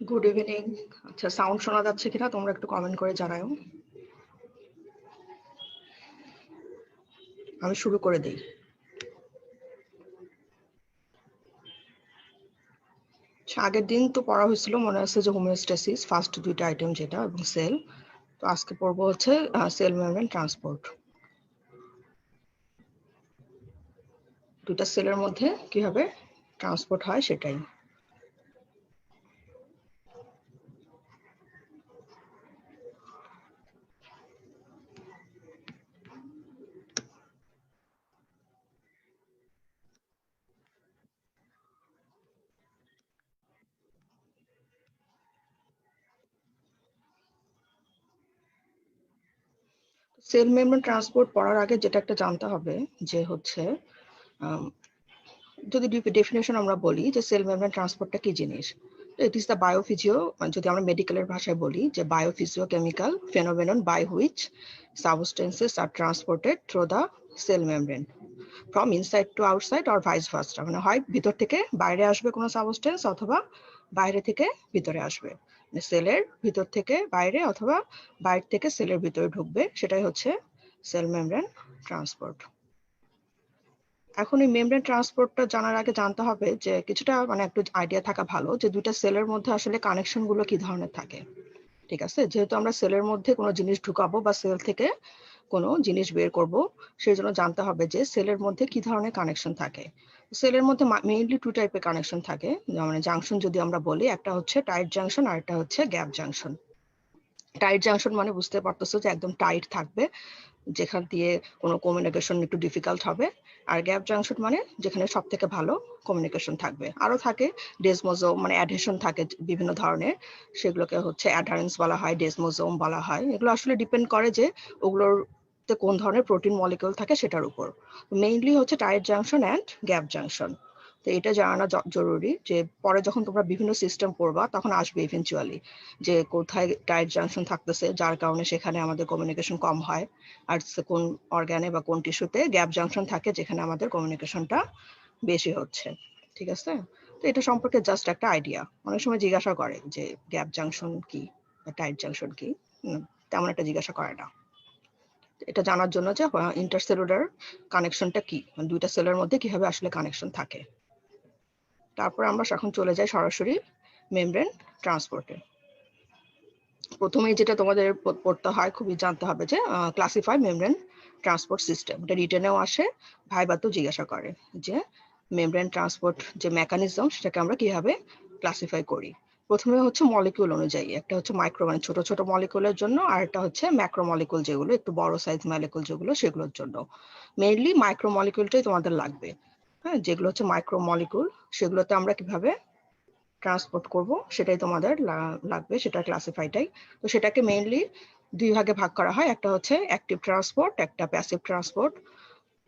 Good evening. আচ্ছা, sound শোনা যাচ্ছে কিনা তোমরা একটু কমেন্ট করে জানাও। আমি শুরু করে দিই। আগের দিন তো পড়া হয়েছিল, মনে আছে যে হোমিওস্ট্যাসিস ফার্স্ট দুইটা আইটেম যেটা, এবং সেল। তো আজকে পড়বো হচ্ছে সেল মেমব্রেন ট্রান্সপোর্ট। দুটা সেলের মধ্যে কিভাবে ট্রান্সপোর্ট হয় সেটাই। সেল মেমব্রেন ট্রান্সপোর্ট পড়ার আগে যেটা একটা জানতে হবে যে হচ্ছে, যদি ডেফিনেশন আমরা বলি যে সেল মেমব্রেন ট্রান্সপোর্টটা কি জিনিস, ইট ইজ দ্য বায়োফিজিও, যদি আমরা মেডিকেলের ভাষায় বলি যে biophysiochemical phenomenon by which substances are transported through the cell membrane from inside to outside or vice versa. মানে হয় ভিতর থেকে বাইরে আসবে কোনো সাবস্টেন্স, অথবা বাইরে থেকে ভিতরে আসবে, সেলের ভিতর থেকে বাইরে অথবা বাইরে থেকে সেলের ভিতরে ঢুকবে, সেটাই হচ্ছে সেল মেমব্রেন ট্রান্সপোর্ট। এখন এই মেমব্রেন ট্রান্সপোর্টটা জানার আগে জানতে হবে যে কিছুটা মানে একটু আইডিয়া থাকা ভালো যে দুইটা সেলের মধ্যে আসলে কানেকশন গুলো কি ধরনের থাকে। ঠিক আছে, যেহেতু আমরা সেলের মধ্যে কোনো জিনিস ঢুকাবো বা সেল থেকে কোনো জিনিস বের করব, সেই জন্য জানতে হবে যে সেলের মধ্যে কি ধরনের কানেকশন থাকে। সেলের মধ্যে মেইনলি টু টাইপের কানেকশন থাকে, মানে জাংশন যদি আমরা বলি, একটা হচ্ছে টাইট জাংশন আর একটা হচ্ছে গ্যাপ জাংশন। টাইট জাংশন মানে বুঝতে পারতেছো যে একদম টাইট থাকবে, যেখান দিয়ে কোনো কমিউনিকেশন একটু ডিফিকাল্ট হবে। আর গ্যাপ জাংশন মানে যেখানে সব থেকে ভালো কমিউনিকেশন থাকবে। আরো থাকে ডেসমোজোম, মানে অ্যাডহেশন থাকে বিভিন্ন ধরনের, সেগুলোকে হচ্ছে অ্যাডারেন্স বলা হয়, ডেসমোজোম বলা হয়। এগুলো আসলে ডিপেন্ড করে যে ওগুলোর কোন ধরনের প্রোটিন মলিকিউল থাকে সেটার উপর। মেইনলি হচ্ছে tight junction and gap junction. তো এটা জানা জরুরি যে পরে যখন তোমরা বিভিন্ন সিস্টেম পড়বা তখন আসবে ইভেনচুয়ালি যে কোথায় টাইট জাংশন থাকতেছে, যার কারণে সেখানে আমাদের কমিউনিকেশন কম হয়, আর কোন অর্গানে বা কোন টিস্যুতে গ্যাপ জাংশন থাকে যেখানে আমাদের কমিউনিকেশনটা বেশি হচ্ছে। ঠিক আছে, তো এটা সম্পর্কে জাস্ট একটা আইডিয়া। অনেক সময় জিজ্ঞাসা করে যে গ্যাপ জাংশন কি বা টাইট জাংশন কি, তেমন একটা জিজ্ঞাসা করে না। এটা জানার জন্য যে ইন্টারসেলুলার কানেকশনটা কি, দুইটা সেলের মধ্যে কিভাবে আসলে কানেকশন থাকে। তারপর আমরা এখন চলে যাই সরাসরি মেমব্রেন ট্রান্সপোর্টে। প্রথমেই যেটা তোমাদের পড়তে হয়, খুবই জানতে হবে যে ক্লাসিফাই মেমব্রেন ট্রান্সপোর্ট সিস্টেম। এটা রিটেনেও আসে, ভাইবাতেও জিজ্ঞাসা করে যে মেমব্রেন ট্রান্সপোর্ট যে মেকানিজম সেটাকে আমরা কিভাবে ক্লাসিফাই করি। প্রথমে হচ্ছে মলিকিউল অনুযায়ী, একটা হচ্ছে মাইক্রো মানে ছোট ছোট মলিকিউলের জন্য, আর একটা হচ্ছে ম্যাক্রো মলিকিউল যেগুলো একটু বড় সাইজ মলিকিউল যেগুলো, সেগুলোর জন্য। মেইনলি মাইক্রো মলিকিউলটাই তোমাদের লাগবে। হ্যাঁ, যেগুলো হচ্ছে মাইক্রো মলিকিউল সেগুলোতে আমরা কিভাবে ট্রান্সপোর্ট করব সেটাই তোমাদের লাগবে, সেটা ক্লাসিফাইটাই। তো সেটাকে মেইনলি দুই ভাগে ভাগ করা হয়, একটা হচ্ছে অ্যাক্টিভ ট্রান্সপোর্ট, একটা প্যাসিভ ট্রান্সপোর্ট।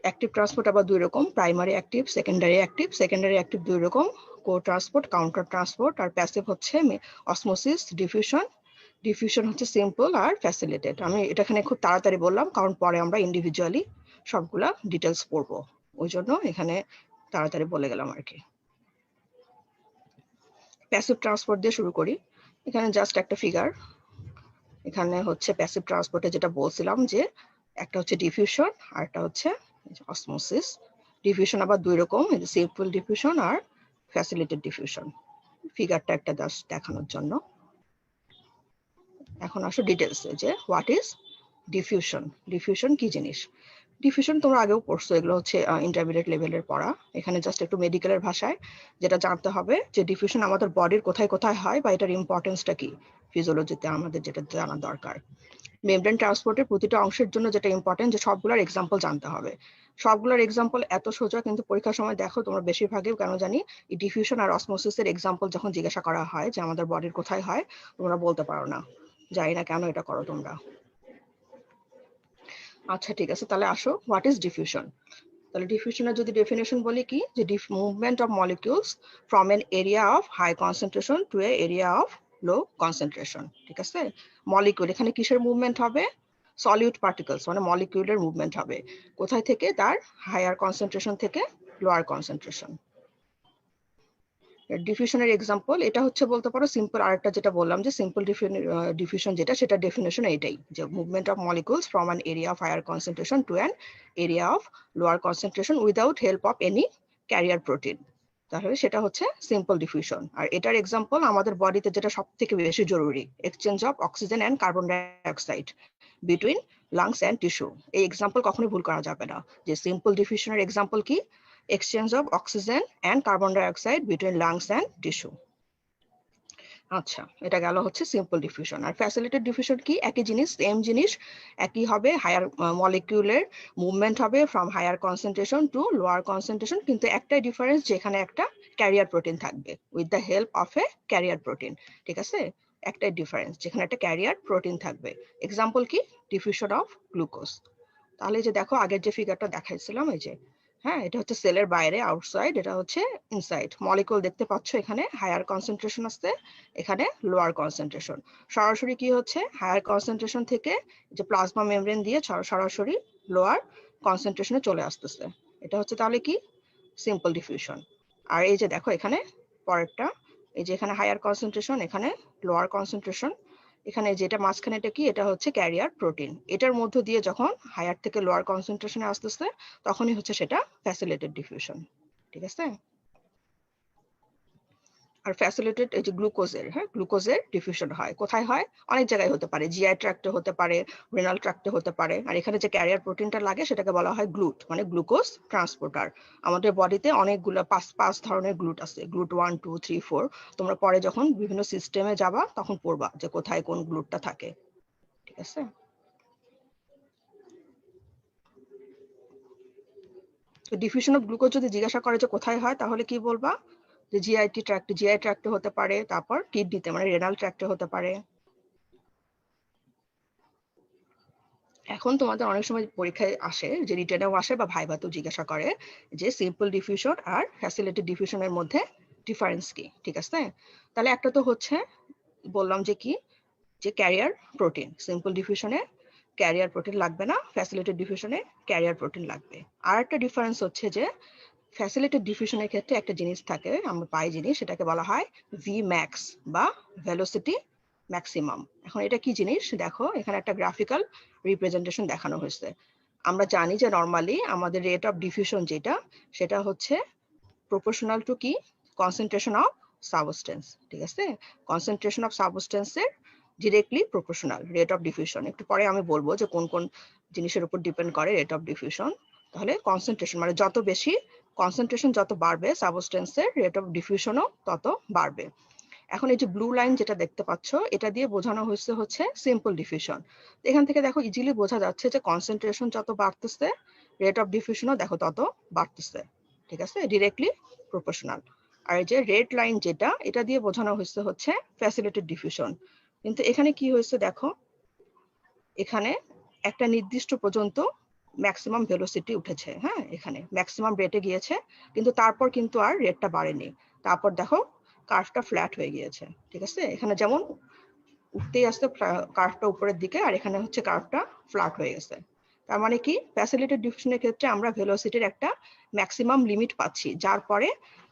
অ্যাক্টিভ ট্রান্সপোর্ট আবার দুই রকম, primary active, secondary active. Secondary active দুই রকম, কো ট্রান্সপোর্ট, কাউন্টার ট্রান্সপোর্ট। আর প্যাসিভ হচ্ছে অসমোসিস, ডিফিউশন, ডিফিউশন হচ্ছে সিম্পল আর ফ্যাসিলিটেড। আমি এটা এখানে খুব তাড়াতাড়ি বললাম কারণ পরে আমরা ইন্ডিভিজুয়ালি সবগুলা ডিটেলস পড়বো, ওই জন্য এখানে তাড়াতাড়ি বলে গেলাম আর কি। প্যাসিভ ট্রান্সপোর্ট দিয়ে শুরু করি। এখানে জাস্ট একটা ফিগার। এখানে হচ্ছে প্যাসিভ ট্রান্সপোর্টে যেটা বলছিলাম যে একটা হচ্ছে ডিফিউশন আর একটা হচ্ছে অসমোসিস। ডিফিউশন আবার দুই রকম, সিম্পল ডিফিউশন আর ফ্যাসিলিটেড ডিফিউশন। ফিগারটা একটা জাস্ট দেখানোর জন্য। এখন আসো ডিটেলসে যে হোয়াট ইজ ডিফিউশন। ডিফিউশন কি জিনিস? ডিফিউশন তোমরা আগেও পড়ছো, এগুলো হচ্ছে ইন্টারমিডিয়েট লেভেলের পড়া। এখানে জাস্ট একটু মেডিকেলের ভাষায় যেটা জানতে হবে যে ডিফিউশন আমাদের বডির কোথায় কোথায় হয় বা এটার ইম্পর্টেন্সটা কি ফিজিওলজিতে আমাদের যেটা জানা দরকার। মেমব্রেন ট্রান্সপোর্টের প্রতিটা অংশের জন্য যেটা ইম্পর্টেন্ট যে সবগুলোর এক্সাম্পল জানতে হবে। সবগুলোর এক্সাম্পল এত সোজা, কিন্তু পরীক্ষার সময় দেখো তোমরা বেশিরভাগই কেন জানি এই ডিফিউশন আর অসমোসিসের এক্সাম্পল যখন জিজ্ঞাসা করা হয় যে আমাদের বডির কোথায় হয়, তোমরা বলতে পারো না। জানি না কেন এটা করো তোমরা। আচ্ছা ঠিক আছে, তাহলে আসো হোয়াট ইজ ডিফিউশন। তাহলে ডিফিউশনের যদি ডেফিনেশন বলি কি, যে movement of molecules from an area of high concentration to a area of low concentration. ঠিক আছে, মলিকিউল এখানে কিসের মুভমেন্ট হবে? সলিউট পার্টিকলস মানে মলিকিউলের মুভমেন্ট হবে। কোথায় থেকে? তার হায়ার কনসেন্ট্রেশন থেকে লোয়ার কনসেন্ট্রেশন। ডিফিউশনের এক্সাম্পল এটা হচ্ছে বলতে পারো সিম্পল। আরেকটা যেটা বললাম যে সিম্পল ডিফিউশন যেটা, সেটা ডেফিনেশন এটাই যে movement of molecules from an area of higher concentration to an area of lower concentration without help of any carrier protein. তাহলে সেটা হচ্ছে সিম্পল ডিফিউশন। আর এটার এক্সাম্পল আমাদের বডিতে যেটা সব থেকে বেশি জরুরি, exchange of oxygen and carbon dioxide between lungs and tissue. এই এক্সাম্পল কখনোই ভুল করা যাবে না যে সিম্পল ডিফিউশনের এক্সাম্পল কি? exchange of oxygen and carbon dioxide between lungs and tissue. আচ্ছা, এটা গেল হচ্ছে সিম্পল ডিফিউশন। আর ফ্যাসিলিটেড ডিফিউশন কি? একই জিনিস, সেম জিনিস, একই হবে। হায়ার মলিকিউলের মুভমেন্ট হবে from higher concentration to lower concentration, কিন্তু একটাই ডিফারেন্স, যেখানে একটা ক্যারিয়ার প্রোটিন থাকবে with the help of a carrier protein. ঠিক আছে, একটাই ডিফারেন্স, যেখানে একটা ক্যারিয়ার প্রোটিন থাকবে। এক্সাম্পল কি? Diffusion of glucose. তাহলে যে দেখো আগের যে ফিগারটা দেখাইছিলাম, এই যে হ্যাঁ, এটা হচ্ছে সেলের বাইরে আউটসাইড, এটা হচ্ছে ইনসাইড। মলিকুল দেখতে পাচ্ছ এখানে হায়ার কনসেন্ট্রেশন আছে, এখানে লোয়ার কনসেন্ট্রেশন। সরাসরি কি হচ্ছে, হায়ার কনসেন্ট্রেশন থেকে যে প্লাজমা মেমব্রেন দিয়ে সরাসরি লোয়ার কনসেন্ট্রেশনে চলে আসতেছে। এটা হচ্ছে তাহলে কি? Simple diffusion. আর এই যে দেখো এখানে পরেরটা, এই যে এখানে হায়ার কনসেন্ট্রেশন, এখানে লোয়ার কনসেন্ট্রেশন, এখানে যেটা মাঝখানে এটা কি? এটা হচ্ছে ক্যারিয়ার প্রোটিন। এটার মধ্য দিয়ে যখন হায়ার থেকে লোয়ার কনসেন্ট্রেশনে আসতেছে তখনই হচ্ছে সেটা ফ্যাসিলিটেড ডিফিউশন। ঠিক আছে। আর ফ্যাসিলিটেড এই যে গ্লুকোজের, হ্যাঁ, গ্লুকোজের ডিফিউশন হয় কোথায় হয়? অনেক জায়গায় হতে পারে, জিআই ট্র্যাক্টে হতে পারে, রেনাল ট্র্যাক্টে হতে পারে। আর এখানে যে ক্যারিয়ার প্রোটিনটা লাগে সেটাকে বলা হয় গ্লুট, মানে গ্লুকোজ ট্রান্সপোর্টার। আমাদের বডিতে অনেকগুলো পাঁচ ধরনের গ্লুট আছে, গ্লুট 1 2 3 4। তোমরা পরে যখন বিভিন্ন সিস্টেমে যাবা তখন পড়বা যে কোথায় কোন গ্লুটটা থাকে। ঠিক আছে। তো ডিফিউশন অফ গ্লুকোজ যদি জিজ্ঞাসা করে যে কোথায় হয়, তাহলে কি বলবা? যে জিআই ট্র্যাক্টে হতে পারে, তারপর কিডনিতে মানে রেনাল ট্র্যাক্টে হতে পারে। এখন তোমাদের অনেক সময় পরীক্ষায় আসে, যে রিটেনেও আসে বা ভাইভাতেও জিজ্ঞাসা করে যে সিম্পল ডিফিউশন আর ফ্যাসিলিটেড ডিফিউশনের মধ্যে ডিফারেন্স কি। ঠিক আছে, তাহলে একটা তো হচ্ছে বললাম যে কি, যে ক্যারিয়ার প্রোটিন। সিম্পল ডিফিউশনে ক্যারিয়ার প্রোটিন লাগবে না, ফ্যাসিলিটেড ডিফিউশনে ক্যারিয়ার প্রোটিন লাগবে। আর একটা ডিফারেন্স হচ্ছে যে ফ্যাসিলিটেড ডিফিউশনের ক্ষেত্রে একটা জিনিস থাকে, আমরা পাই জিনিস, সেটাকে বলা হয় ভি ম্যাক্স বা ভেলোসিটি ম্যাক্সিমাম। এখন এটা কি জিনিস দেখো, এখানে একটা গ্রাফিক্যাল রিপ্রেজেন্টেশন দেখানো হয়েছে। আমরা জানি যে নর্মালি আমাদের রেট অফ ডিফিউশন যেটা, সেটা হচ্ছে প্রপোর্শনাল টু কি? Concentration of substance. ঠিক আছে, কনসেন্ট্রেশন অফ সাবস্টেন্সের directly proportional rate of diffusion. একটু পরে আমি বলবো যে কোন কোন জিনিসের উপর ডিপেন্ড করে রেট অফ ডিফিউশন। তাহলে কনসেন্ট্রেশন মানে যত বেশি কনসেন্ট্রেশন যত বাড়বে সাবস্টেন্সের, রেট অফ ডিফিউশনও তত বাড়বে। এখন এই যে ব্লু লাইন যেটা দেখতে পাচ্ছ, এটা দিয়ে বোঝানো হয়েছে হচ্ছে সিম্পল ডিফিউশন। এখান থেকে দেখো ইজিলি বোঝা যাচ্ছে যে কনসেন্ট্রেশন যত বাড়তেছে রেট অফ ডিফিউশনও দেখো তত বাড়তেছে। ঠিক আছে, ডিরেক্টলি প্রপোর্শনাল। আর এই যে রেড লাইন যেটা, এটা দিয়ে বোঝানো হয়েছে হচ্ছে ফ্যাসিলিটেড ডিফিউশন। কিন্তু এখানে কি হয়েছে দেখো, এখানে একটা নির্দিষ্ট পর্যন্ত ম্যাক্সিমাম ভেলোসিটি উঠেছে, হ্যাঁ, এখানে ম্যাক্সিমাম রেটে গিয়েছে, কিন্তু তারপর কিন্তু আর রেটটা বাড়েনি। তারপর দেখো কার্ভটা ফ্ল্যাট হয়ে গিয়েছে। ঠিক আছে, এখানে যেমন উঠতেই আসতে কার্ভটা উপরের দিকে, আর এখানে হচ্ছে কার্ভটা ফ্ল্যাট হয়ে গেছে। তার মানে কি, ফ্যাসিলিটেড ডিফিউশনের ক্ষেত্রে আমরা ভেলোসিটির একটা ম্যাক্সিমাম লিমিট পাচ্ছি, যার পরে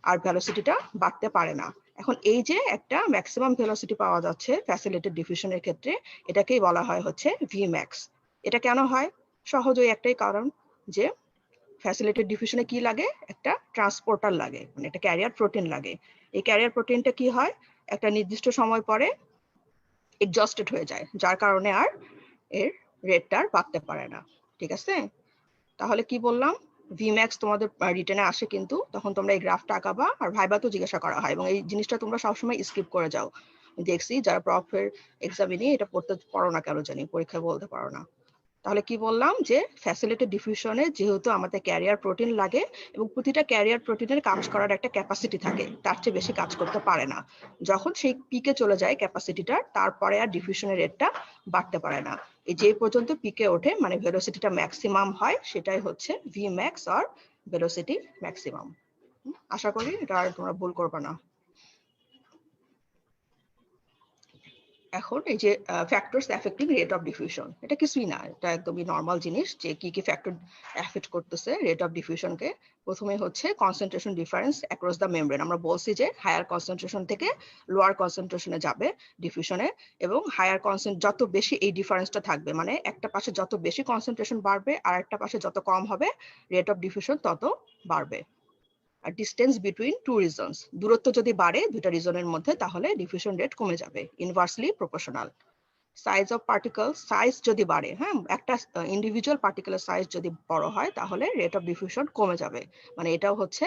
আর ভেলোসিটিটা বাড়তে পারে না। এখন এই যে একটা ম্যাক্সিমাম ভেলোসিটি পাওয়া যাচ্ছে ফ্যাসিলিটেড ডিফিউশনের ক্ষেত্রে, এটাকেই বলা হয় হচ্ছে ভিম্যাক্স। এটা কেন হয়? সহজ ওই একটাই কারণ, যে ফ্যাসিলিটেড ডিফিউশনে কি লাগে, একটা ট্রান্সপোর্টার লাগে, মানে একটা ক্যারিয়ার প্রোটিন লাগে। এই ক্যারিয়ার প্রোটিনটা কি হয়, একটা নির্দিষ্ট সময় পরে এক্সস্টেড হয়ে যায়, যার কারণে আর এর রেটটা আর বাড়তে পারে না। ঠিক আছে, তাহলে কি বললাম, ভিম্যাক্স তোমাদের রিটেনে আসে, কিন্তু তখন তোমরা এই গ্রাফটা আঁকাবা, আর ভাইবাতেও জিজ্ঞাসা করা হয়, এবং এই জিনিসটা তোমরা সবসময় স্কিপ করে যাও। দেখছি যারা প্রফের এক্সামিনে এটা পড়তে পারো না, কেন জানি পরীক্ষায় বলতে পারো না। তাহলে কি বললাম, যে ফ্যাসিলিটেড ডিফিউশনে যেহেতু আমাদের ক্যারিয়ার প্রোটিন লাগে, এবং প্রতিটা ক্যারিয়ার প্রোটিনের কাজ করার একটা ক্যাপাসিটি থাকে, তার চেয়ে বেশি কাজ করতে পারে না। যখন সেই পিকে চলে যায় ক্যাপাসিটিটার, তারপরে আর ডিফিউশনের রেটটা বাড়তে পারে না। এই যে পর্যন্ত পিকে ওঠে, মানে ভেলোসিটিটা ম্যাক্সিমাম হয়, সেটাই হচ্ছে V max or velocity maximum. আশা করি এটা আর তোমরা ভুল করবে না। এখন এই যে factors affecting rate of diffusion, এটা কিছুই না, এটা একদমই নর্মাল জিনিস, যে কি কি ফ্যাক্টর এফেক্ট করতেছে রেট অফ ডিফিউশনকে। প্রথমে হচ্ছে concentration difference across the membrane. আমরা বলছি যে হায়ার কনসেন্ট্রেশন থেকে লোয়ার কনসেন্ট্রেশনে যাবে ডিফিউশনে, এবং হায়ার যত বেশি এই ডিফারেন্সটা থাকবে, মানে একটা পাশে যত বেশি কনসেন্ট্রেশন বাড়বে আর একটা পাশে যত কম হবে, রেট অফ ডিফিউশন তত বাড়বে। আর ডিস্টেন্স বিটুইন টু রিজনস, দূরত্ব যদি বাড়ে দুইটা রিজনের মধ্যে, তাহলে ডিফিউশন রেট কমে যাবে, inversely proportional. Size of particle, size যদি বাড়ে, হ্যাঁ, একটা ইন্ডিভিজুয়াল পার্টিকেলের সাইজ যদি বড় হয়, তাহলে রেট অফ ডিফিউশন কমে যাবে, মানে এটাও হচ্ছে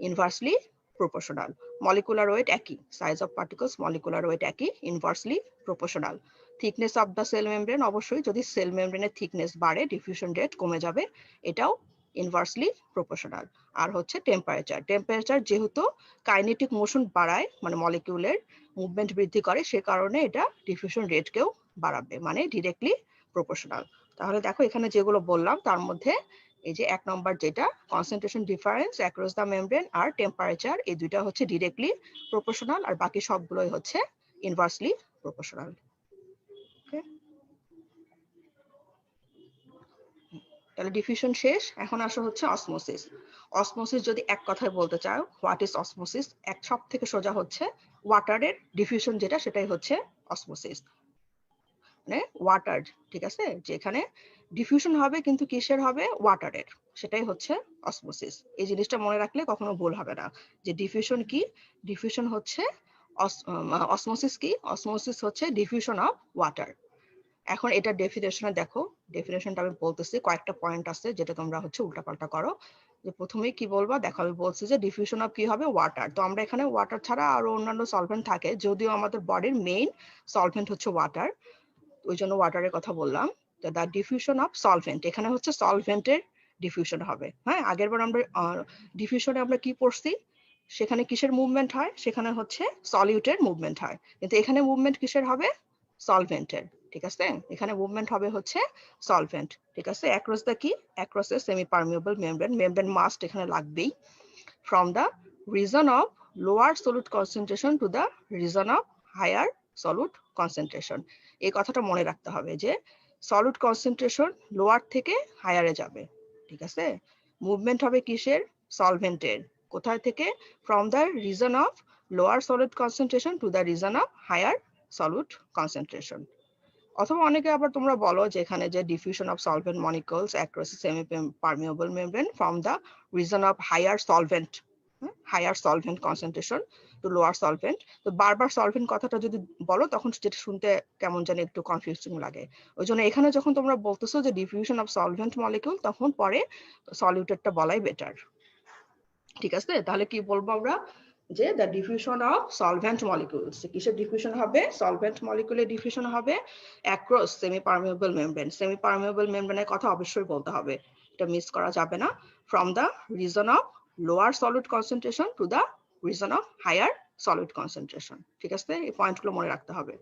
ইনভার্সলি প্রপোর্শনাল। মলিকুলার ওয়েট একই, size of particles molecular weight একই, inversely proportional. Thickness of the cell membrane, অবশ্যই যদি সেল মেমব্রেনের থিকনেস বাড়ে, ডিফিউশন রেট কমে যাবে, এটাও ইনভার্সলি প্রপোর্শনাল। আর হচ্ছে টেম্পারেচার, টেম্পারেচার যেহেতু কাইনেটিক মোশন বাড়ায়, মানে মলিকিউলের মুভমেন্ট বৃদ্ধি করে, সে কারণে এটা ডিফিউশন রেটকেও বাড়াবে, মানে ডিরেক্টলি প্রপোর্শনাল। তাহলে দেখো এখানে যেগুলো বললাম তার মধ্যে এই যে এক নম্বর যেটা concentration difference across the membrane আর টেম্পারেচার, এই দুইটা হচ্ছে ডিরেক্টলি প্রপোর্শনাল, আর বাকি সবগুলোই হচ্ছে ইনভার্সলি প্রপোর্শনাল। তাহলে ডিফিউশন শেষ, এখন আসা হচ্ছে অসমোসিস। অসমোসিস যদি এক কথায় বলতে চাও, হোয়াট ইজ অসমোসিস, এক সব থেকে সোজা হচ্ছে ওয়াটারের ডিফিউশন যেটা, সেটাই হচ্ছে অসমোসিস, মানে ওয়াটার। ঠিক আছে, যেখানে ডিফিউশন হবে কিন্তু কিসের হবে, ওয়াটারের, সেটাই হচ্ছে অসমোসিস। এই জিনিসটা মনে রাখলে কখনো ভুল হবে না, যে ডিফিউশন কি, ডিফিউশন হচ্ছে অসমোসিস কি, অসমোসিস হচ্ছে ডিফিউশন অফ ওয়াটার। এখন এটা ডেফিনেশনে দেখো, ডেফিনেশনটা আমি বলতেছি, কয়েকটা পয়েন্ট আছে যেটা তোমরা হচ্ছে উল্টাপাল্টা করো। যে প্রথমেই কি বলবা দেখো, আমি বলছি যে ডিফিউশন অফ কি হবে, ওয়াটার। তো আমরা এখানে ওয়াটার ছাড়া আরো অন্যান্য সলভেন্ট থাকে, যদিও আমাদের বডির মেইন সলভেন্ট হচ্ছে ওয়াটার, ওই জন্য ওয়াটারের কথা বললাম। তো দ্য ডিফিউশন অফ সলভেন্ট, এখানে হচ্ছে সলভেন্টের ডিফিউশন হবে। হ্যাঁ, আগের বার আমরা ডিফিউশনে আমরা কি পড়ছি, সেখানে কিসের মুভমেন্ট হয়, সেখানে হচ্ছে সলিউটের মুভমেন্ট হয়, কিন্তু এখানে মুভমেন্ট কিসের হবে, সলভেন্টের। ঠিক আছে, এখানে মুভমেন্ট হবে হচ্ছে সলভেন্ট। ঠিক আছে, অ্যাক্রস দ্য কি, across a semi permeable membrane, membrane must এখানে লাগবেই, from the region of lower solute concentration to the region of higher solute concentration. এই কথাটা মনে রাখতে হবে যে সলিউট কনসেন্ট্রেশন লোয়ার থেকে হায়ারে যাবে। ঠিক আছে, মুভমেন্ট হবে কিসের, সলভেন্টের। কোথায় থেকে, from the region of lower solute concentration to the region of higher solute concentration. অথবা অনেকে আবার তোমরা বলো যে এখানে যে diffusion of solvent molecules across semi permeable membrane from the region of higher solvent, higher solvent concentration to lower solvent. তো বারবার সলভেন্ট কথাটা যদি বলো, তখন যেটা শুনতে কেমন জানি একটু কনফিউজিং লাগে। ওই জন্য এখানে যখন তোমরা বলতেছো যে ডিফিউশন অফ সলভেন্ট মলিকিউল, তখন পরে সলিউটেডটা বলাই বেটার। ঠিক আছে, তাহলে কি বলবো আমরা, যে the diffusion of solvent molecules, কিসের ডিফিউশন হবে, সলভেন্ট মলিকিউলের ডিফিউশন হবে across semi permeable membrane. Semi permeable মেমব্রেনের কথা অবশ্যই বলতে হবে, এটা মিস করা যাবে না। From the region of lower solid concentration to the region of higher solid concentration. ঠিক আছে, এই পয়েন্টগুলো মনে রাখতে হবে।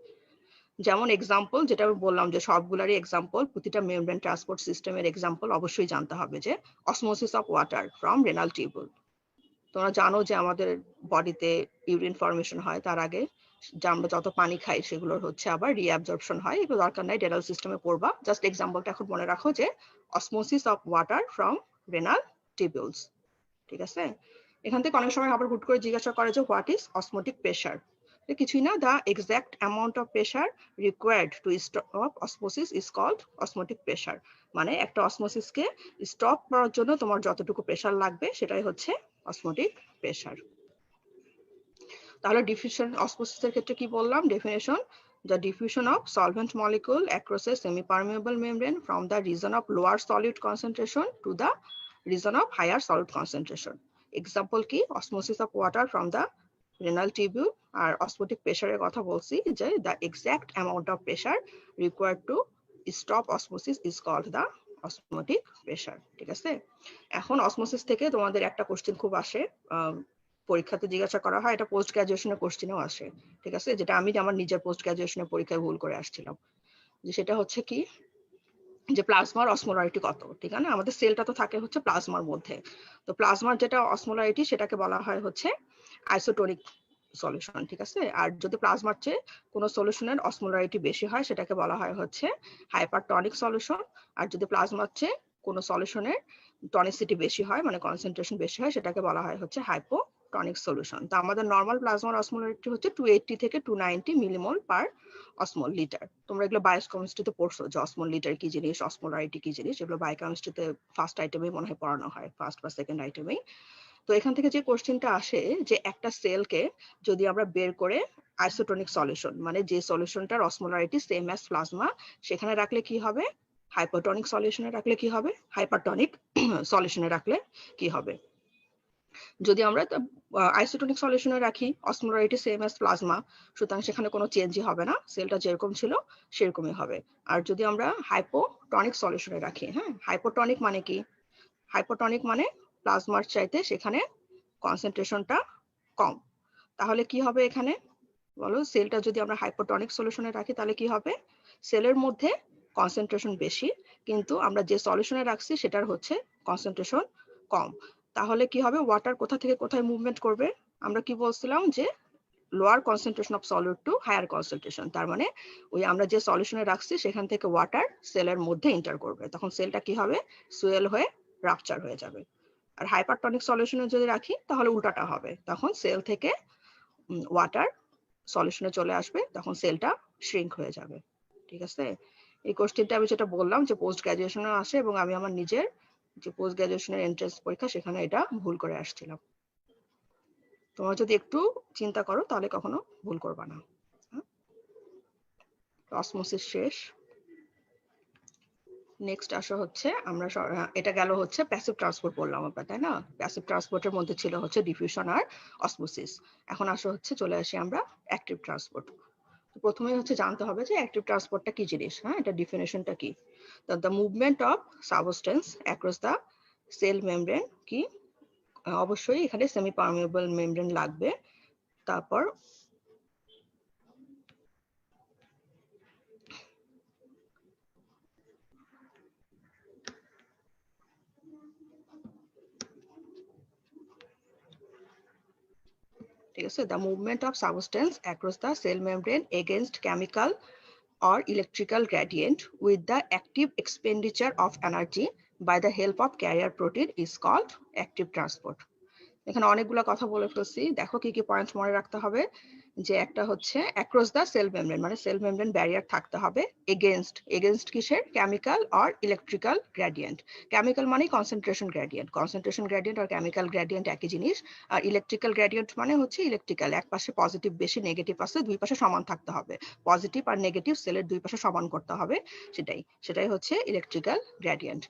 যেমন এক্সাম্পল যেটা আমি বললাম, যে সবগুলারই এক্সাম্পল, প্রতিটা মেমব্রেন ট্রান্সপোর্ট সিস্টেমের এক্সাম্পল অবশ্যই জানতে হবে। যে osmosis of water from renal tubule, তোমরা জানো যে আমাদের বডিতে ইউরিন ফর্মেশন হয় তার আগে, যা আমরা যত পানি খাই সেগুলোর হচ্ছে আবার রিঅ্যাবজর্পশন হয়, এগুলো দরকার নাই, রেনাল সিস্টেমে পড়বা। জাস্ট এক্সাম্পলটা এখন মনে রাখো যে osmosis of water from renal tubules. ঠিক আছে, এখান থেকে অনেক সময় আবার হুট করে জিজ্ঞাসা করে যে হোয়াট ইজ অসমোটিক প্রেশার। কিছুই না, the exact amount of pressure required to stop osmosis is called osmotic pressure. মানে একটা অসমোসিসকে স্টপ করার জন্য তোমার যতটুকু প্রেশার লাগবে সেটাই হচ্ছে অসমোটিক প্রেশার। তাহলে ডিফিউশন অসমোসিসের ক্ষেত্রে কি বললাম definition, the diffusion of solvent molecule across a semi-permeable membrane from the region of lower solute concentration to the region of higher solute concentration. Example কি, osmosis of water from the renal tubule। আর osmotic pressure এর কথা বলছি যে the exact amount of pressure required to stop osmosis is called the osmotic pressure। ঠিক আছে, এখন osmosis থেকে তোমাদের একটা কোশ্চেন খুব আসে, পরীক্ষাতে জিজ্ঞাসা করা হয়, এটা পোস্ট গ্রাজুয়েশনের কোশ্চেনেও আসে। ঠিক আছে, যেটা আমি আমার নিজের পোস্ট গ্রাজুয়েশনের পরীক্ষায় ভুল করে আসছিলাম, যে সেটা হচ্ছে কি যে প্লাজমার অসমোলারিটি কত। ঠিক আছে, আমাদের সেলটা তো থাকে হচ্ছে প্লাজমার মধ্যে, তো প্লাজমার যেটা অসমোলারিটি সেটাকে বলা হয় হচ্ছে আইসোটোনিক সলিউশন। ঠিক আছে, আর যদি প্লাজমার চেয়ে কোনো সলিউশনের অসমোলারিটি বেশি হয় সেটাকে বলা হয় হচ্ছে হাইপারটনিক সলিউশন। আর যদি প্লাজমার চেয়ে কোনো সলিউশনের টনিসিটি বেশি হয় মানে কনসেন্ট্রেশন বেশি হয় সেটাকে বলা হয় হচ্ছে হাইপোটনিক সলিউশন। তো আমাদের নরমাল প্লাজমার অসমোলারিটি হচ্ছে 280 থেকে 290 মিলিমোল পার অসমোল লিটার। তোমরা এগুলো বায়োকেমিস্ট্রিতে পড়ছো যে অসমোল লিটার কি জিনিস, অসমোলারিটি কি জিনিস, এগুলো বায়োকেমিস্ট্রিতে ফার্স্ট আইটেমেই মনে হয় পড়ানো হয়, ফার্স্ট বা সেকেন্ড আইটেমেই। তো এখান থেকে যে কোশ্চেনটা আসে যে একটা সেলকে যদি আমরা বের করে আইসোটোনিক সলিউশন মানে যে সলিউশনটার অসমোলারিটি সেম অ্যাজ প্লাজমা সেখানে রাখলে কি হবে, হাইপোটনিক সলিউশনে রাখলে কি হবে, হাইপারটনিক সলিউশনে রাখলে কি হবে। যদি আমরা আইসোটোনিক সলিউশনে রাখি অসমোলারিটি সেম অ্যাজ প্লাজমা, সুতরাং সেখানে কোনো চেঞ্জই হবে না, সেলটা যেরকম ছিল সেরকমই হবে। আর যদি আমরা হাইপোটনিক সলিউশনে রাখি, হ্যাঁ, হাইপোটনিক মানে কি, হাইপোটনিক মানে প্লাজমার চাইতে সেখানে কনসেন্ট্রেশনটা কম, তাহলে কি হবে এখানে বলো, সেলটা যদি আমরা হাইপোটনিক সলিউশনে রাখি তাহলে কি হবে, সেলের মধ্যে কনসেন্ট্রেশন বেশি কিন্তু আমরা যে সলিউশনে রাখছি সেটার হচ্ছে কনসেন্ট্রেশন কম। তাহলে কি হবে, ওয়াটার কোথা থেকে কোথায় মুভমেন্ট করবে, আমরা কি বলছিলাম যে lower concentration of solute to higher concentration, তার মানে ওই আমরা যে সলিউশনে রাখছি সেখান থেকে ওয়াটার সেলের মধ্যে এন্টার করবে, তখন সেলটা কি হবে, সুয়েল হয়ে রাপচার হয়ে যাবে। আর হাইপারটনিক সলিউশনে যদি রাখি তাহলে উল্টাটা হবে, তখন সেল থেকে ওয়াটার সলিউশনে চলে আসবে, তখন সেলটা শ্রিঙ্ক হয়ে যাবে। ঠিক আছে, এই কোশ্চেনটা আমি যেটা বললাম যে পোস্ট গ্রাজুয়েশনে আসে এবং আমি আমার নিজের যে পোস্ট গ্রাজুয়েশনের এন্ট্রান্স পরীক্ষা সেখানে এটা ভুল করে আসছিলাম। তোমরা যদি একটু চিন্তা করো তাহলে কখনো ভুল করবা না। অসমোসিস শেষ, নেক্সট আসা হচ্ছে আমরা এটা গেল হচ্ছে প্যাসিভ ট্রান্সপোর্ট বললাম আমরা, তাই না, প্যাসিভ ট্রান্সপোর্টের মধ্যে ছিল হচ্ছে ডিফিউশন আর অসমোসিস। এখন আসা হচ্ছে চলে আসি আমরা অ্যাক্টিভ ট্রান্সপোর্ট। প্রথমে হচ্ছে জানতে হবে যে অ্যাক্টিভ ট্রান্সপোর্টটা কি জিনিস, হ্যাঁ, এটা ডেফিনেশনটা কি, the movement of substance across the cell membrane কি, অবশ্যই এখানে সেমি পারমিয়েবল মেমব্রেন লাগবে, তারপর ঠিক আছে, the movement of substance across the cell membrane against chemical or electrical gradient with the active expenditure of energy by the help of carrier protein is called active transport। এখানে অনেকগুলো কথা বলে ফেলছি, দেখো কি কি পয়েন্ট মনে রাখতে হবে, যে একটা হচ্ছে অ্যাক্রস দ্য সেল মেমব্রেন মানে সেল মেমব্রেন ব্যারিয়ার থাকতে হবে, এগেইনস্ট, এগেইনস্ট কিসের, chemical or electrical gradient, chemical মানে কনসেন্ট্রেশন গ্রেডিয়েন্ট, কনসেন্ট্রেশন গ্রেডিয়েন্ট আর কেমিক্যাল গ্রেডিয়েন্ট একই জিনিস। আর ইলেকট্রিক্যাল গ্রেডিয়েন্ট মানে হচ্ছে ইলেকট্রিক্যাল, এক পাশে পজিটিভ বেশি নেগেটিভ আছে, দুই পাশে সমান থাকতে হবে, পজিটিভ আর নেগেটিভ সেলের দুই পাশে সমান করতে হবে, সেটাই হচ্ছে ইলেকট্রিক্যাল গ্রেডিয়েন্ট।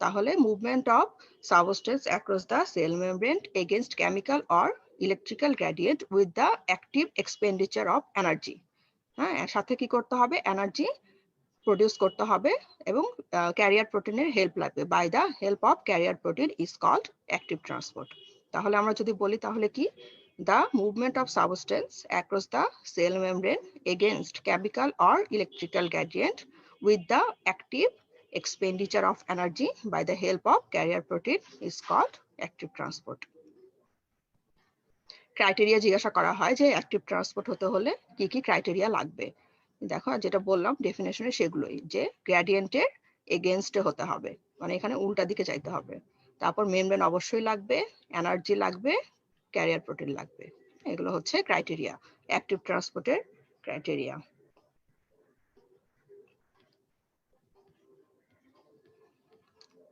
তাহলে movement of substance across the cell membrane against chemical or electrical gradient with the active expenditure of energy, হ্যাঁ, সাথে কি করতে হবে, এনার্জি প্রডিউস করতে হবে এবং ক্যারিয়ার প্রোটিনের হেল্প লাগবে, by the help of carrier protein is called active transport. তাহলে আমরা যদি বলি তাহলে কি, the movement of substance across the cell membrane against chemical or electrical gradient with the active expenditure of energy by the help of carrier protein is called active transport. Criteria জিজ্ঞাসা করা হয় যে অ্যাক্টিভ ট্রান্সপোর্ট হতে হলে কি কি criteria লাগবে। দেখো যেটা বললাম ডেফিনেশনে সেগুলোই, যে গ্রেডিয়েন্টের এগেনস্টে হতে হবে, মানে এখানে উল্টা দিকে যাইতে হবে। তারপর মেমব্রেন অবশ্যই লাগবে, এনার্জি লাগবে, ক্যারিয়ার প্রোটিন লাগবে। এগুলো হচ্ছে ক্রাইটেরিয়া, অ্যাক্টিভ ট্রান্সপোর্টের ক্রাইটেরিয়া।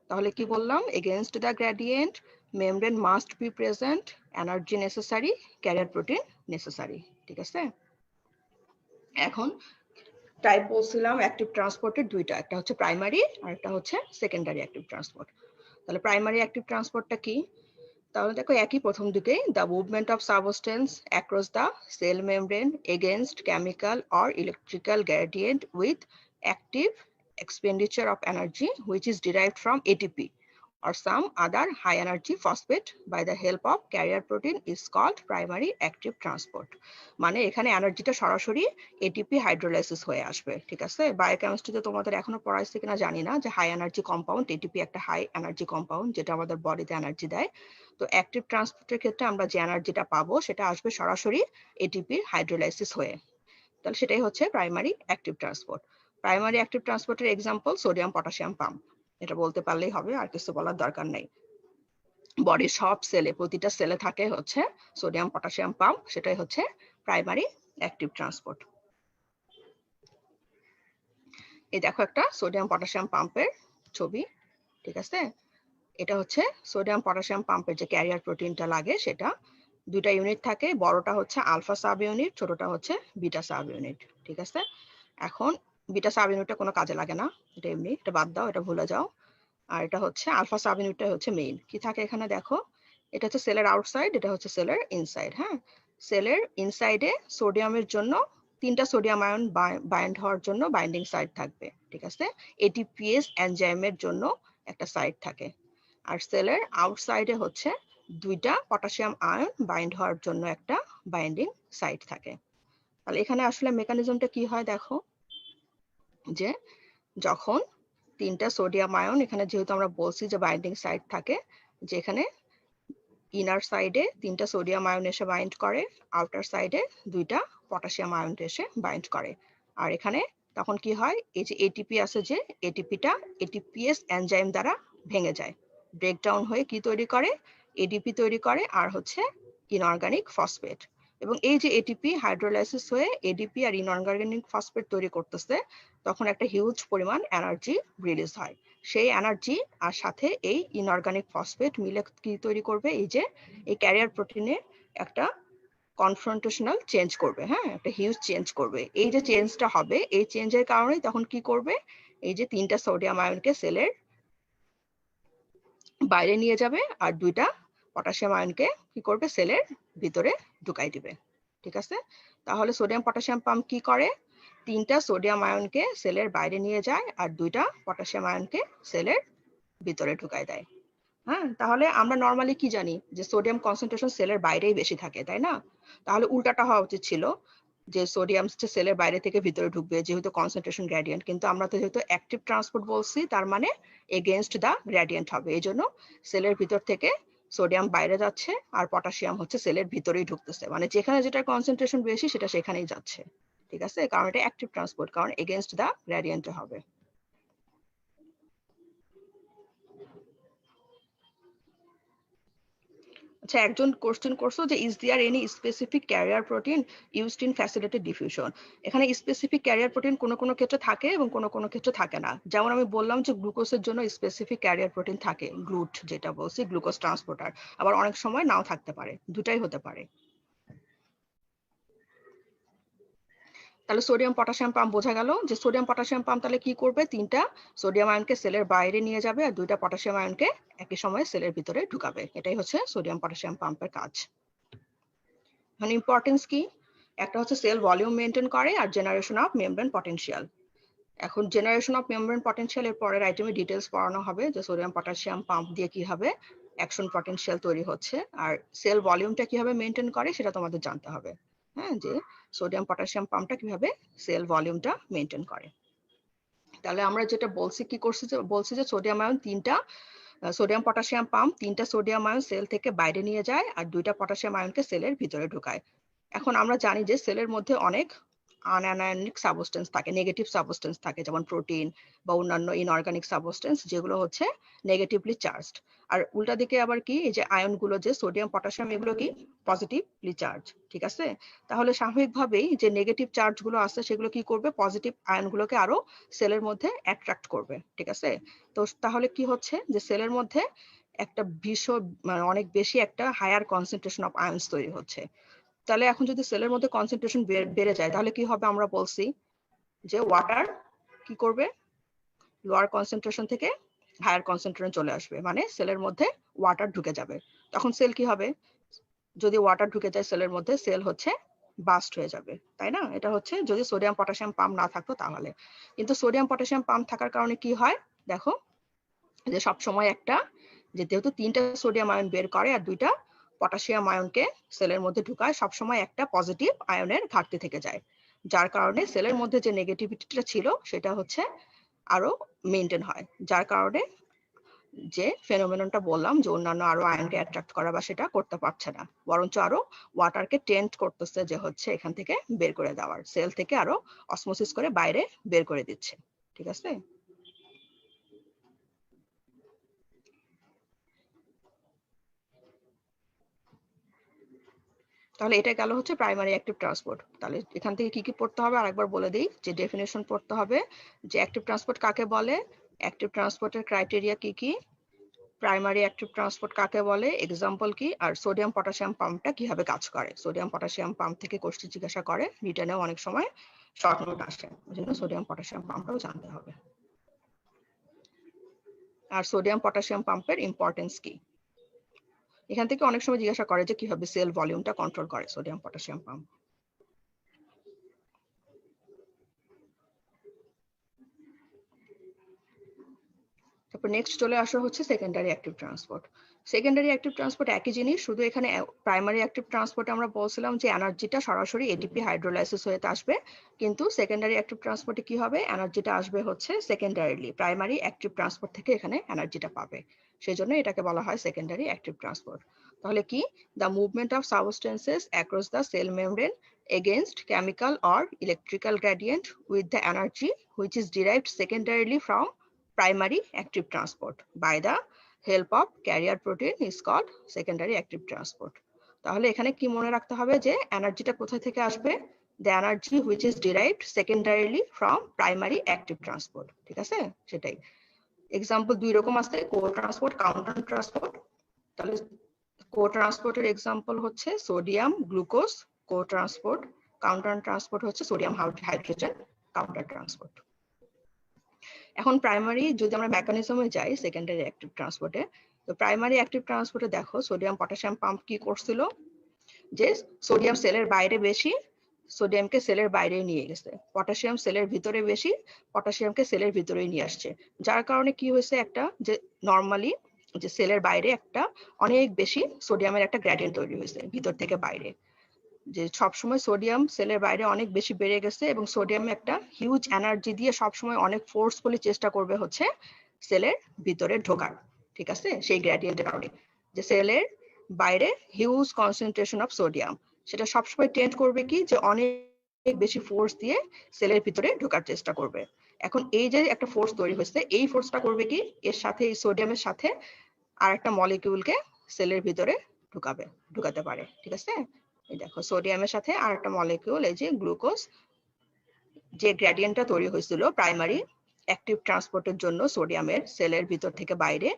তাহলে কি বললাম? Against the gradient membrane must be present, energy necessary, career protein necessary. ঠিক আছে? এখন টাইপ বলছিলাম অ্যাক্টিভ ট্রান্সপোর্টের দুইটা, একটা হচ্ছে প্রাইমারি আর একটা হচ্ছে সেকেন্ডারি অ্যাক্টিভ ট্রান্সপোর্ট। তাহলে প্রাইমারি অ্যাক্টিভ ট্রান্সপোর্টটা কি? তাহলে দেখো একই প্রথম দিকেই, the movement of substance across the cell membrane against chemical or electrical gradient with active expenditure of energy which is derived from ATP or some other high energy phosphate by the help of carrier protein is called primary active transport। মানে এখানে এনার্জিটা সরাসরি ATP hydrolysis হয়ে আসবে। ঠিক আছে? বায়োকেমিস্ট্রিতে তোমাদের এখনো পড়াইছে কিনা জানি না, যে হাই এনার্জি কম্পাউন্ড, এটিপি একটা হাই এনার্জি কম্পাউন্ড যেটা আমাদের বডিতে এনার্জি দেয়। তো অ্যাক্টিভ ট্রান্সপোর্টের ক্ষেত্রে আমরা যে এনার্জিটা পাবো সেটা আসবে সরাসরি এটিপি হাইড্রোলাইসিস হয়ে। তাহলে সেটাই হচ্ছে primary active transport. Primary active ট্রান্সপোর্টের এক্সাম্পল সোডিয়াম পটাশিয়াম পাম্প। এটা বলতে পারলেই হবে, আর কিছু বলার দরকার নেই। বডির সব সেলে, প্রতিটা সেলে থাকে হচ্ছে সোডিয়াম পটাশিয়াম পাম্প, সেটাই হচ্ছে প্রাইমারি অ্যাক্টিভ ট্রান্সপোর্ট। এই দেখো একটা সোডিয়াম পটাশিয়াম পাম্পের ছবি। ঠিক আছে? এটা হচ্ছে সোডিয়াম পটাশিয়াম পাম্পের যে ক্যারিয়ার প্রোটিনটা লাগে সেটা। দুইটা ইউনিট থাকে, বড়টা হচ্ছে আলফা সাব ইউনিট, ছোটটা হচ্ছে বিটা সাব ইউনিট। ঠিক আছে? এখন বিটা সাব ইউনিটটা কোনো কাজে লাগে না, এটা এমনি, এটা বাদ দাও, এটা ভুলে যাও। আর এটা হচ্ছে আলফা সাব ইউনিটটা হচ্ছে মেইন। কি থাকে এখানে দেখো, এটা হচ্ছে সেলের আউটসাইড, এটা হচ্ছে সেলের ইনসাইড। হ্যাঁ, সেলের ইনসাইডে সোডিয়ামের জন্য তিনটা সোডিয়াম আয়ন বাইন্ড হওয়ার জন্য বাইন্ডিং সাইট থাকবে। ঠিক আছে? এটিপিএস এনজাইমের জন্য একটা সাইট থাকে। আর সেলের আউটসাইডে হচ্ছে দুইটা পটাশিয়াম আয়ন বাইন্ড হওয়ার জন্য একটা বাইন্ডিং সাইট থাকে। তাহলে এখানে আসলে মেকানিজমটা কি হয় দেখো, যে যখন তিনটা সোডিয়াম আয়ন, এখানে যেহেতু আমরা বলছি যে বাইন্ডিং সাইট থাকে, যেখানে ইনার সাইডে তিনটা সোডিয়াম আয়ন এসে বাইন্ড করে, আউটার সাইডে দুইটা পটাশিয়াম আয়ন এসে বাইন্ড করে। আর এখানে তখন কি হয়, এই যে এটিপি আছে, যে এটিপিটা এটিপিএস এনজাইম দ্বারা ভেঙে যায়, ব্রেকডাউন হয়ে কি তৈরি করে, এডিপি তৈরি করে, আর হচ্ছে ইনঅর্গানিক ফসফেট। এবং এই যে এটিপি হাইড্রোলাইসিস হয়ে এডিপি আর ইনঅর্গানিক ফসফেট তৈরি করতেছে, তখন একটা হিউজ পরিমাণ এনার্জি রিলিজ হয়। সেই এনার্জি আর সাথে এই ইনঅর্গানিক ফসফেট মিলে কি তৈরি করবে, এই যে এই ক্যারিয়ার প্রোটিনে একটা কনফ্রন্টেশনাল চেঞ্জ করবে। হ্যাঁ, একটা হিউজ চেঞ্জ করবে। এই যে চেঞ্জটা হবে, এই চেঞ্জের কারণে তখন কি করবে, এই যে তিনটা সোডিয়াম আয়নকে সেলের বাইরে নিয়ে যাবে, আর দুইটা পটাশিয়াম আয়নকে কি করবে, সেলের ভিতরে ঢুকাই দিবে। ঠিক আছে? তাহলে সোডিয়াম পটাশিয়াম পাম্প কি করে, তিনটা সোডিয়াম আয়নকে সেলের বাইরে নিয়ে যায় আর দুইটা পটাশিয়াম আয়নকে সেলের ভিতরে ঢুকাই দেয়। হ্যাঁ, তাহলে আমরা নর্মালি কি জানি, যে সোডিয়াম কনসেন্ট্রেশন সেলের বাইরেই বেশি থাকে, তাই না? তাহলে উল্টাটা হওয়া উচিত ছিল, যে সোডিয়াম সেলের বাইরে থেকে ভিতরে ঢুকবে, যেহেতু কনসেন্ট্রেশন গ্রেডিয়েন্ট। কিন্তু আমরা তো যেহেতু অ্যাক্টিভ ট্রান্সপোর্ট বলছি, তার মানে এগেইনস্ট দা গ্রেডিয়েন্ট হবে। এই জন্য সেলের ভিতর থেকে সোডিয়াম বাইরে যাচ্ছে আর পটাশিয়াম হচ্ছে সেলের ভিতরেই ঢুকতেছে, মানে যেখানে যেটা কনসেন্ট্রেশন বেশি সেটা সেখানেই যাচ্ছে। ঠিক আছে? কারণ এটা অ্যাক্টিভ ট্রান্সপোর্ট, কারণ এগেইনস্ট দা গ্রেডিয়েন্ট হবে। আচ্ছা, একজন কোশ্চেন করছো যে is there any specific carrier protein used in facilitated diffusion. এখানে স্পেসিফিক ক্যারিয়ার প্রোটিন কোনো কোনো ক্ষেত্রে থাকে এবং কোনো কোনো ক্ষেত্রে থাকে না। যেমন আমি বললাম যে গ্লুকোজের জন্য স্পেসিফিক ক্যারিয়ার প্রোটিন থাকে, গ্লুট যেটা বলছি, গ্লুকোজ ট্রান্সপোর্টার। আবার অনেক সময় নাও থাকতে পারে, দুটাই হতে পারে। তাহলে সোডিয়াম পটাশিয়াম পাম্প বোঝা গেল, যে সোডিয়াম পটাশিয়াম পাম্প তাহলে কি করবে, তিনটা সোডিয়াম আয়নকে সেলের বাইরে নিয়ে যাবে আর দুইটা পটাশিয়াম আয়নকে একই সময়ে সেলের ভিতরে ঢুকাবে। এটাই হচ্ছে সোডিয়াম পটাশিয়াম পাম্পের কাজ। মানে ইম্পর্টেন্স কি, একটা হচ্ছে সেল ভলিউম মেনটেন করে আর জেনারেশন অফ মেমব্রেন পটেনশিয়াল। এখন জেনারেশন অফ মেমব্রেন পটেনশিয়াল এর পরের আইটেমে ডিটেলস পড়ানো হবে, যে সোডিয়াম পটাশিয়াম পাম্প দিয়ে কিভাবে অ্যাকশন পটেনশিয়াল তৈরি হচ্ছে, আর সেল ভলিউমটা কিভাবে মেনটেন করে সেটা তোমাদের জানতে হবে। হ্যাঁ, যে সোডিয়াম পটাশিয়াম পাম্পটা কিভাবে সেল ভলিউমটা মেনটেন করে। তাহলে আমরা যেটা বলছি, কি করছি, যে বলছি যে সোডিয়াম আয়ন তিনটা সোডিয়াম পটাশিয়াম পাম্প 3টা সোডিয়াম আয়ন সেল থেকে বাইরে নিয়ে যায় আর 2টা পটাশিয়াম আয়নকে সেলের ভিতরে ঢুকায়। এখন আমরা জানি যে সেলের মধ্যে অনেক আনআয়নিক সাবস্টেন্স থাকে, নেগেটিভ সাবস্টেন্স থাকে, যেমন প্রোটিন বা অন্যান্য ইনঅর্গানিক সাবস্টেন্স যেগুলো হচ্ছে নেগেটিভলি চার্জড। আর উল্টা দিকে আবার কি, এই যে আয়নগুলো যে সোডিয়াম পটাশিয়াম এগুলো কি পজিটিভলি চার্জ, ঠিক আছে? তাহলে স্বাভাবিকভাবেই যে নেগেটিভ চার্জগুলো আছে সেগুলো কি করবে, পজিটিভ আয়নগুলোকে আরো সেলের মধ্যে অ্যাট্রাক্ট করবে, ঠিক আছে? তো তাহলে কি হচ্ছে যে সেলের মধ্যে একটা ভীষণ মানে অনেক বেশি একটা হায়ার কনসেন্ট্রেশন অফ আয়নস তৈরি হচ্ছে। তাহলে এখন যদি সেলের মধ্যে কনসেন্ট্রেশন বেড়ে যায় তাহলে কি হবে, আমরা বলছি যে ওয়াটার কি করবে, লোয়ার কনসেন্ট্রেশন থেকে হায়ার কনসেন্ট্রেশন চলে আসবে, মানে সেলের মধ্যে ওয়াটার ঢুকে যাবে। তখন সেল কি হবে, যদি ওয়াটার ঢুকে যায় সেলের মধ্যে, সেল হচ্ছে বাস্ট হয়ে যাবে, তাই না? এটা হচ্ছে যদি সোডিয়াম পটাশিয়াম পাম্প না থাকতো তাহলে। কিন্তু সোডিয়াম পটাশিয়াম পাম্প থাকার কারণে কি হয় দেখো, যে সবসময় একটা, যে যেহেতু 3টা সোডিয়াম আয়ন বের করে আর 2টা পটাশিয়াম আয়নকে সেলের মধ্যে ঢুকায়, সবসময় একটা পজিটিভ আয়নের ঘাটতি থেকে যায়, যার কারণে সেলের মধ্যে যে নেগেটিভিটিটা ছিল সেটা হচ্ছে আরো মেনটেন হয়, যার কারণে যে ফেনোমেননটা বললাম যে অন্যান্য আরো আয়নকে অ্যাট্রাক্ট করা বা সেটা করতে পারছে না, বরঞ্চ আরো ওয়াটারকে টেন্ট করতেছে যে হচ্ছে এখান থেকে বের করে দেওয়ার, সেল থেকে আরো অসমোসিস করে বাইরে বের করে দিচ্ছে, ঠিক আছে? তাহলে এটা গেল হচ্ছে প্রাইমারি অ্যাক্টিভ ট্রান্সপোর্ট। তাহলে এখান থেকে কি কি পড়তে হবে আরেকবার বলে দিই, যে ডেফিনেশন পড়তে হবে, যে অ্যাক্টিভ ট্রান্সপোর্ট কাকে বলে, অ্যাক্টিভ ট্রান্সপোর্টের ক্রাইটেরিয়া কি কি, প্রাইমারি অ্যাক্টিভ ট্রান্সপোর্ট কাকে বলে, এক্সাম্পল কি, আর সোডিয়াম পটাশিয়াম পাম্পটা কিভাবে কাজ করে। সোডিয়াম পটাশিয়াম পাম্প থেকে কোশ্চেন জিজ্ঞাসা করে, রিটেনেও অনেক সময় শর্ট নোট আসে, ওই জন্য সোডিয়াম পটাশিয়াম পাম্পটাও জানতে হবে। আর সোডিয়াম পটাশিয়াম পাম্পের ইম্পর্টেন্স কি, এখান থেকে অনেক সময় জিজ্ঞাসা করে যে কিভাবে সেল ভলিউমটা কন্ট্রোল করে সোডিয়াম পটাশিয়াম পাম্প। তারপর নেক্সট চলে আসা হচ্ছে secondary active transport. Secondary active transport একই জিনিস, শুধু এখানে প্রাইমারি অ্যাক্টিভ ট্রান্সপোর্টে আমরা বলছিলাম যে এনার্জিটা সরাসরি এটিপি হাইড্রোলাইসিস হয়ে আসবে, কিন্তু সেকেন্ডারি অ্যাক্টিভ ট্রান্সপোর্টে কি হবে, এনার্জিটা আসবে হচ্ছে সেকেন্ডারিলি, প্রাইমারি অ্যাক্টিভ ট্রান্সপোর্ট থেকে এখানে এনার্জিটা পাবে, সেই জন্য এটাকে বলা হয় সেকেন্ডারি অ্যাক্টিভ ট্রান্সপোর্ট। তাহলে কি, the movement of substances across the cell membrane against chemical or electrical gradient with the energy which is derived secondarily from primary active transport by the help of carrier protein is called secondary active transport. তাহলে এখানে কি মনে রাখতে হবে যে এনার্জিটা কোথা থেকে আসবে, the energy which is derived secondarily from primary active transport, ঠিক আছে? সেটাই এক্সাম্পল দুই রকম আছে, কো ট্রান্সপোর্ট, কাউন্টার ট্রান্সপোর্ট। তাহলে কো ট্রান্সপোর্টের এক্সাম্পল হচ্ছে সোডিয়াম গ্লুকোজ কো ট্রান্সপোর্ট, কাউন্টার ট্রান্সপোর্ট হচ্ছে সোডিয়াম হাইড্রোজেন কাউন্টার ট্রান্সপোর্ট। এখন প্রাইমারি যদি আমরা মেকানিজমে যাই সেকেন্ডারি অ্যাক্টিভ ট্রান্সপোর্টে, তো প্রাইমারি অ্যাক্টিভ ট্রান্সপোর্টে দেখো সোডিয়াম পটাশিয়াম পাম্প কি করছিল, যে সোডিয়াম সেলের বাইরে বেশি, সোডিয়ামকে সেলের বাইরে নিয়ে গেছে, পটাশিয়াম সেলের ভিতরে বেশি, পটাশিয়ামকে সেলের ভিতরে নিয়ে আসছে, যার কারণে কি হয়েছে, একটা যে নর্মালি যে সেলের বাইরে একটা অনেক বেশি সোডিয়ামের একটা গ্রেডিয়েন্ট তৈরি হয়েছে ভিতর থেকে বাইরে, যে সবসময় সোডিয়াম সেলের বাইরে অনেক বেশি বেড়ে গেছে এবং সোডিয়াম একটা হিউজ এনার্জি দিয়ে সবসময় অনেক ফোর্সফুলি চেষ্টা করবে হচ্ছে সেলের ভিতরে ঢোকার, ঠিক আছে? সেই গ্রেডিয়েন্টের কারণে যে সেলের বাইরে হিউজ কনসেন্ট্রেশন অফ সোডিয়াম, সেটা সবসময় টেন্ড করবে কি, যে অনেক বেশি ফোর্স দিয়ে সেলের ভিতরে ঢোকার চেষ্টা করবে। এখন এই যে একটা ফোর্স তৈরি হয়েছে, এই ফোর্সটা করবে কি, এর সাথে এই সোডিয়ামের সাথে আর একটা মলিকিউলকে সেলের ভিতরে ঢুকাতে পারে, ঠিক আছে? এই দেখো সোডিয়ামের সাথে আর একটা মলিকিউল, এই যে গ্লুকোজ, যে গ্রেডিয়েন্টটা তৈরি হয়েছিল প্রাইমারি অ্যাক্টিভ ট্রান্সপোর্টের জন্য সোডিয়ামের সেলের ভিতর থেকে বাইরে,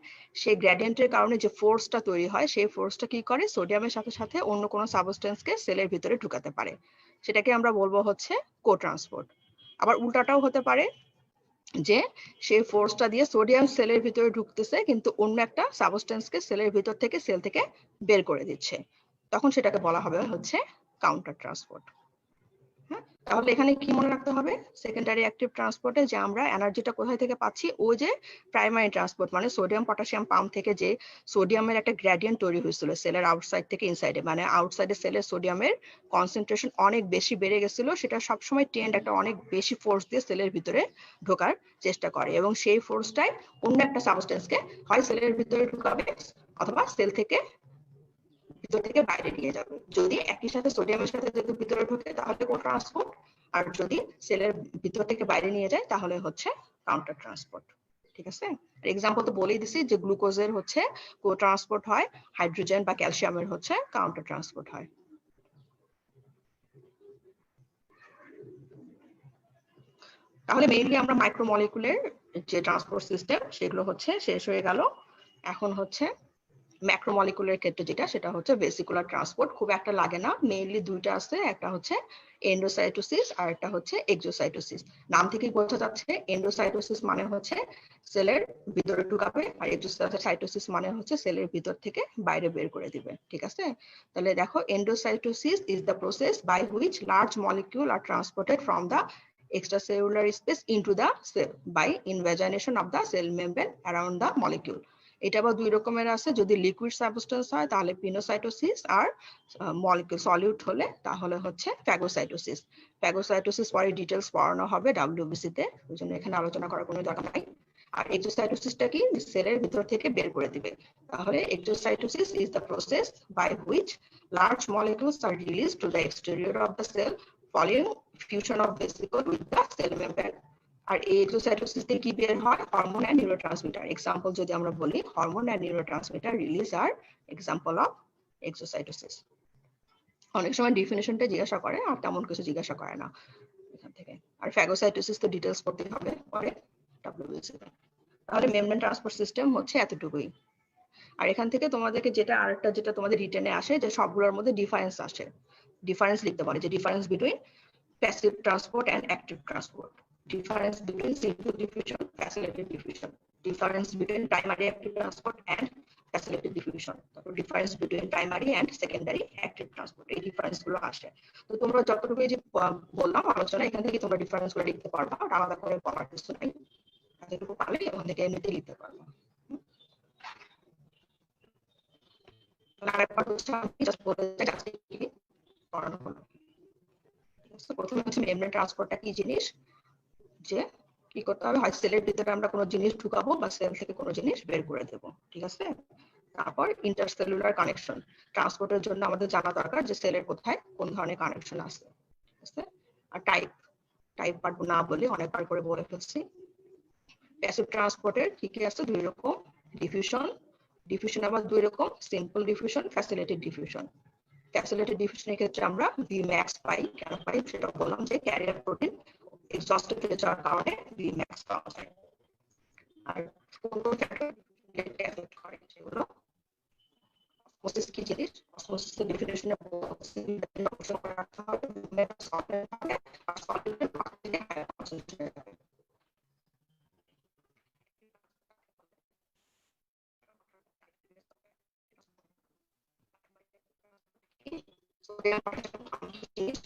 সেই গ্রেডিয়েন্টের কারণে যে ফোর্সটা তৈরি হয়, সেই ফোর্সটা কি করে, সোডিয়ামের সাথে সাথে অন্য কোনো সাবস্টেন্সকে সেলের ভিতরে ঢুকাতে পারে, সেটাকে আমরা বলবো হচ্ছে কো ট্রান্সপোর্ট। আবার উল্টাটাও হতে পারে, যে সেই ফোর্সটা দিয়ে সোডিয়াম সেলের ভিতরে ঢুকতেছে কিন্তু অন্য একটা সাবস্টেন্সকে সেলের ভিতর থেকে সেল থেকে বের করে দিচ্ছে, তখন সেটাকে বলা হবে হচ্ছে কাউন্টার ট্রান্সপোর্ট। হ্যাঁ, তাহলে এখানে কি মনে রাখতে হবে, সেকেন্ডারি অ্যাক্টিভ ট্রান্সপোর্টে যে আমরা এনার্জিটা কোথায় থেকে পাচ্ছি, ওই যে প্রাইমারি ট্রান্সপোর্ট মানে সোডিয়াম পটাশিয়াম পাম্প থেকে যে সোডিয়ামের একটা গ্রেডিয়েন্ট তৈরি হয়েছিল সেলের আউটসাইড থেকে ইনসাইডে, মানে আউটসাইডে সেলের সোডিয়ামের কনসেন্ট্রেশন অনেক বেশি বেড়ে গেছিল, সেটা সবসময় টেন্ড একটা অনেক বেশি ফোর্স দিয়ে সেলের ভিতরে ঢোকার চেষ্টা করে, এবং সেই ফোর্সটাই অন্য একটা সাবস্টেন্সকে হয় সেলের ভিতরে ঢুকাবে অথবা সেল থেকে ভিতর থেকে বাইরে নিয়ে যাবে। যদি একই সাথে সোডিয়ামের সাথে যদি ভিতরে ঢোকে তাহলে কো ট্রান্সপোর্ট, আর যদি সেলের ভিতর থেকে বাইরে নিয়ে যায় তাহলে হচ্ছে কাউন্টার ট্রান্সপোর্ট। ঠিক আছে, এক্সাম্পল তো বলেই দিছি যে গ্লুকোজের হচ্ছে কো ট্রান্সপোর্ট হয়, হাইড্রোজেন বা ক্যালসিয়ামের হচ্ছে কাউন্টার ট্রান্সপোর্ট হয়। তাহলে মেইনলি আমরা মাইক্রোমলিকুলের যে ট্রান্সপোর্ট সিস্টেম সেগুলো হচ্ছে শেষ হয়ে গেল। এখন হচ্ছে ম্যাক্রোমলিকুলার ক্ষেত্রে যেটা, সেটা হচ্ছে ভেসিকুলার ট্রান্সপোর্ট, খুব একটা লাগে না, মেইনলি দুইটা আছে, একটা হচ্ছে এন্ডোসাইটোসিস আর একটা হচ্ছে এক্সোসাইটোসিস। নাম থেকেই বোঝা যাচ্ছে এন্ডোসাইটোসিস মানে হচ্ছে সেলের ভিতরে ঢুকাবে, আর এক্সোসাইটোসিস মানে হচ্ছে সেলের ভিতর থেকে বাইরে বের করে দিবে। ঠিক আছে, তাহলে দেখো endocytosis is the process by which large molecule are transported from the extracellular space into the cell by invagination of the cell membrane around the molecule. এটা আবার দুই রকমের আছে, যদি লিকুইড সাবস্টেন্স হয় তাহলে পিনোসাইটোসিস, আর মলিকিউল সলিউট হলে তাহলে হচ্ছে ফ্যাগোসাইটোসিস। ফ্যাগোসাইটোসিস পরে ডিটেইলস পড়ানো হবে ডব্লিউবিসি তে, ওই জন্য এখানে আলোচনা করার কোনো দরকার নাই। আর এক্সোসাইটোসিসটা কি, সেলের ভিতর থেকে বের করে দিবে। তাহলে exocytosis is the process by which large molecules are released to the exterior of the cell following fusion of vesicle with the cell membrane. আর এই এক্সোসাইটোসিস থেকে কি বের হয়, হরমোন এন্ড নিউরোট্রান্সমিটার। এক্সাম্পল যদি আমরা বলি, hormone and neurotransmitter release are example of exocytosis. অনেক সময় ডেফিনিশনটা জিজ্ঞাসা করে, আর তেমন কিছু জিজ্ঞাসা করে না এখান থেকে। আর ফ্যাগোসাইটোসিস তো ডিটেইলস পড়তে হবে পরে ডব্লিউবিসি তে। তাহলে মেমব্রেন ট্রান্সপোর্ট সিস্টেম হচ্ছে এতটুকুই। আর এখান থেকে তোমাদেরকে যেটা আরেকটা যেটা তোমাদের রিটেনে আসে, যে সবগুলোর মধ্যে ডিফারেন্স আসে, ডিফারেন্স লিখতে পারে, যে difference between passive transport and active transport, difference between simple diffusion, facilitated diffusion, difference between primary active transport and facilitated diffusion, difference between primary and secondary active transport, এই ডিফারেন্স গুলো আসে। তো তোমরা যতটুকু এই যে বললাম আলোচনা, এখান থেকে তোমরা ডিফারেন্স গুলো লিখতে পারবা, আর আলাদা করে পড়ার কিছু নাই, এতটুকু পারলে এখান থেকে এমনিতে লিখতে পারবা। আরেকবার হচ্ছে আমি জাস্ট বলতে চাই আজকে কি পড়ানো হলো। প্রথমে হচ্ছে মেমব্রেন ট্রান্সপোর্টটা কি জিনিস, যে কি করতে হবে, হয় সেলের ভিতরে আমরা কোনো জিনিস ঢুকাবো বা সেল থেকে কোনো জিনিস বের করে দেবো। ঠিক আছে, তারপর ইন্টারসেলুলার কানেকশন, ট্রান্সপোর্টের জন্য আমাদের জানা দরকার যে সেলের কোথায় কোন ধরনের কানেকশন আছে। ঠিক আছে, আর টাইপ, টাইপ পারবো না বলে অনেকবার করে বলে ফেলছি। প্যাসিভ ট্রান্সপোর্টের কি কি আছে, দুই রকম, ডিফিউশন, ডিফিউশন আবার দুই রকম, simple diffusion, facilitated diffusion. Facilitated ডিফিউশনের ক্ষেত্রে আমরা ভি ম্যাক্স পাই, কেন পাই সেটা বললাম, যে ক্যারিয়ার প্রোটিন এক্সস্টেড হয়ে যাওয়ার কারণে ভি ম্যাক্স পাওয়া যায়। আর কোন কোন ফ্যাক্টর ডিফিউশনকে এফেক্ট করে সেগুলো, অসমোসিস কি জিনিস, অসমোসিসের ডেফিনিশনে অবশ্যই করে রাখতে হবে, ভি ম্যাক্স সলিড হবে আর সলিডের পার্ট থেকে হায়ার কনসেন্ট্রেশনে যাবে। সোডিয়াম পটাশিয়াম জিনিস